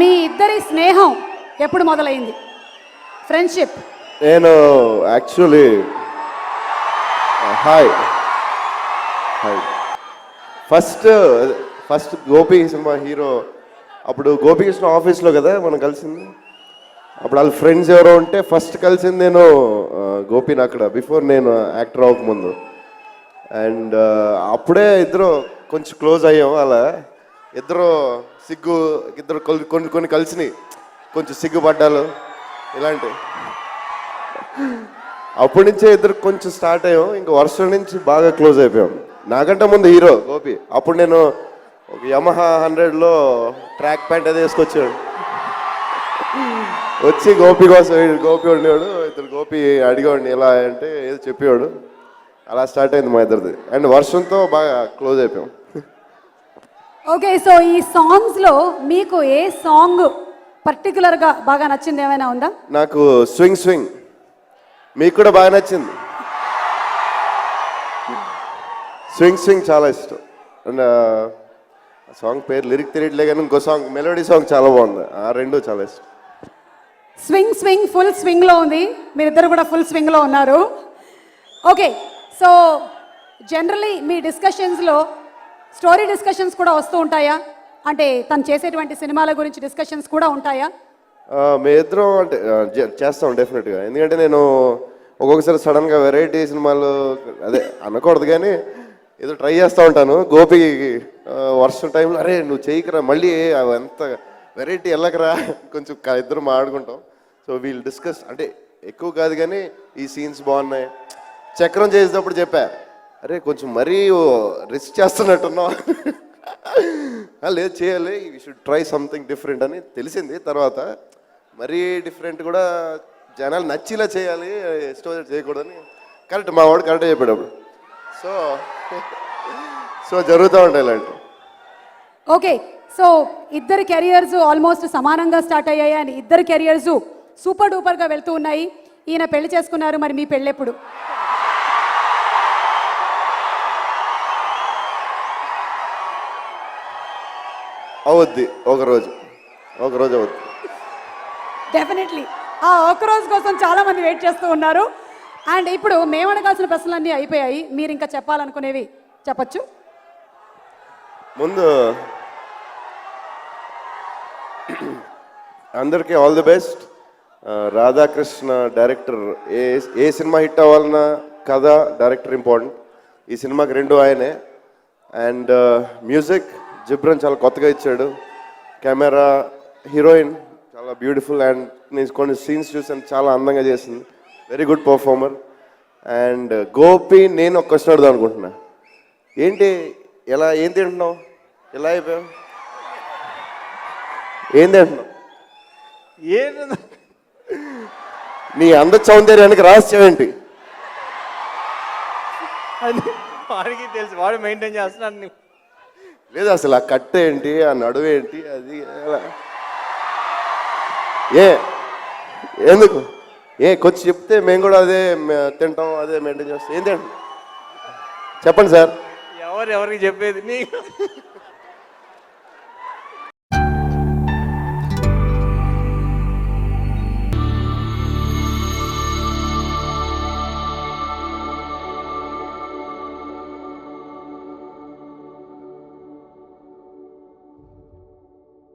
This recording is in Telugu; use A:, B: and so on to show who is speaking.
A: మీ ఇద్దరి స్నేహం ఎప్పుడు మొదలైంది? ఫ్రెండ్షిప్.
B: నేను actually hi first Gopi cinema hero అప్పుడు గోపికృష్ణ ఆఫీస్లో కదా మనం కలిసింది. అప్పుడు వాళ్ళ ఫ్రెండ్స్ ఎవరో ఉంటే ఫస్ట్ కలిసింది నేను గోపిని అక్కడ, బిఫోర్ నేను యాక్టర్ అవ్వకముందు. అండ్ అప్పుడే ఇద్దరు కొంచెం క్లోజ్ అయ్యాం. అలా ఇద్దరు కొన్ని కలిసినాయి, కొంచెం సిగ్గుపడ్డాలు ఇలాంటివి. అప్పటి నుంచే ఇద్దరు కొంచెం స్టార్ట్ అయ్యాం. ఇంకా వర్షం నుంచి బాగా క్లోజ్ అయిపోయాం. నాకంటే ముందు హీరో గోపి. అప్పుడు నేను ఒక యమహా 100లో ట్రాక్ ప్యాంట్ అది వేసుకొచ్చాడు. వచ్చి గోపి కోసం గోపి ఉండేవాడు. ఇద్దరు గోపి అడిగేవాడిని ఎలా అంటే ఏదో చెప్పేవాడు. అలా స్టార్ట్ అయింది మా ఇద్దరిది. అండ్ వర్షంతో బాగా క్లోజ్ అయిపోయాం.
A: ఓకే, సో ఈ సాంగ్స్లో మీకు ఏ సాంగ్ పర్టికులర్గా బాగా నచ్చింది ఏమైనా ఉందా?
B: నాకు స్వింగ్ మీకు కూడా బాగా నచ్చింది. స్వింగ్ చాలా ఇష్టం. అండ్ సాంగ్ పేరు లిరిక్ తెలియట్లే కానీ ఇంకో సాంగ్ మెలోడీ సాంగ్ చాలా బాగుంది. ఆ రెండు చాలా ఇష్టం.
A: స్వింగ్ ఫుల్ స్వింగ్లో ఉంది. మీరిద్దరు కూడా ఫుల్ స్వింగ్లో ఉన్నారు. ఓకే, సో జనరలీ మీ డిస్కషన్స్లో స్టోరీ డిస్కషన్స్ కూడా వస్తూ ఉంటాయా? అంటే తను చేసేటువంటి సినిమాల గురించి డిస్కషన్స్ కూడా ఉంటాయా?
B: మీ ఇద్దరం అంటే చేస్తాం డెఫినెట్గా. ఎందుకంటే నేను ఒక్కొక్కసారి సడన్గా వెరైటీ సినిమాలు అదే అనకూడదు కానీ ఏదో ట్రై చేస్తూ ఉంటాను. గోపికి వర్షం టైంలో అరే నువ్వు చేయకరా మళ్ళీ ఎంత వెరైటీ వెళ్ళకరా కొంచెం ఇద్దరు మాట్లాడుకుంటాం. So we'll discuss. అంటే ఎక్కువ కాదు కానీ ఈ సీన్స్ బాగున్నాయి. చక్రం చేసేటప్పుడు చెప్పా, అరే కొంచెం మరీ రిస్క్ చేస్తున్నట్టున్నావు. లేదు చేయాలి, you should try something different అని తెలిసింది. తర్వాత మరీ డిఫరెంట్ కూడా జనాలు నచ్చిలా చేయాలి, ఎక్స్ట్రోవర్ట్ చేయకూడదని కరెక్ట్ మా వాడు కరెక్ట్ చెప్పాడు అప్పుడు. సో జరుగుతూ ఉంటాయి ఇలాంటి.
A: ఓకే, సో ఇద్దరు కెరియర్స్ ఆల్మోస్ట్ సమానంగా స్టార్ట్ అయ్యాయి అని ఇద్దరు కెరియర్స్ సూపర్ డూపర్గా వెళ్తూ ఉన్నాయి. ఈయన పెళ్లి చేసుకున్నారు, మరి మీ పెళ్ళెప్పుడు?
B: అవుద్ది ఒకరోజు అవుద్ది
A: డెఫినెట్లీ. ఆ ఒకరోజు కోసం చాలామంది వెయిట్ చేస్తూ ఉన్నారు. అండ్ ఇప్పుడు మేము అడగాల్సిన ప్రశ్నలన్నీ అయిపోయాయి. మీరు ఇంకా చెప్పాలనుకునేవి చెప్పచ్చు.
B: ముందు అందరికీ all the best. Radhakrishna director. A cinema hit అవ్వాలన్నా కథ, డైరెక్టర్ ఇంపార్టెంట్. ఈ సినిమాకి రెండు ఆయనే. అండ్ మ్యూజిక్ జిబ్రన్ చాలా కొత్తగా ఇచ్చాడు. కెమెరా, హీరోయిన్ చాలా బ్యూటిఫుల్. అండ్ నేను కొన్ని సీన్స్ చూసాను, చాలా అందంగా చేసింది. Very good performer. And Gopi, నేను ఒక క్వశ్చన్ అడుగుదాం అనుకుంటున్నా. ఏంటి ఏం తింటున్నావు? ఎలా అయిపోయావు? ఏం తింటున్నావు? నీ అంద సౌందర్యానికి రహస్యం ఏంటి?
C: వాడికి తెలుసు, వాడు మెయింటైన్ చేస్తున్నాడు.
B: లేదు అసలు ఆ కట్ట ఏంటి, ఆ నడువు ఏంటి, అది ఎందుకు కొంచెం చెప్తే మేము కూడా అదే తింటాం, అదే మెయింటైన్ చేస్తాం. ఏం తింటాం చెప్పండి సార్.
C: ఎవరికి చెప్పేది?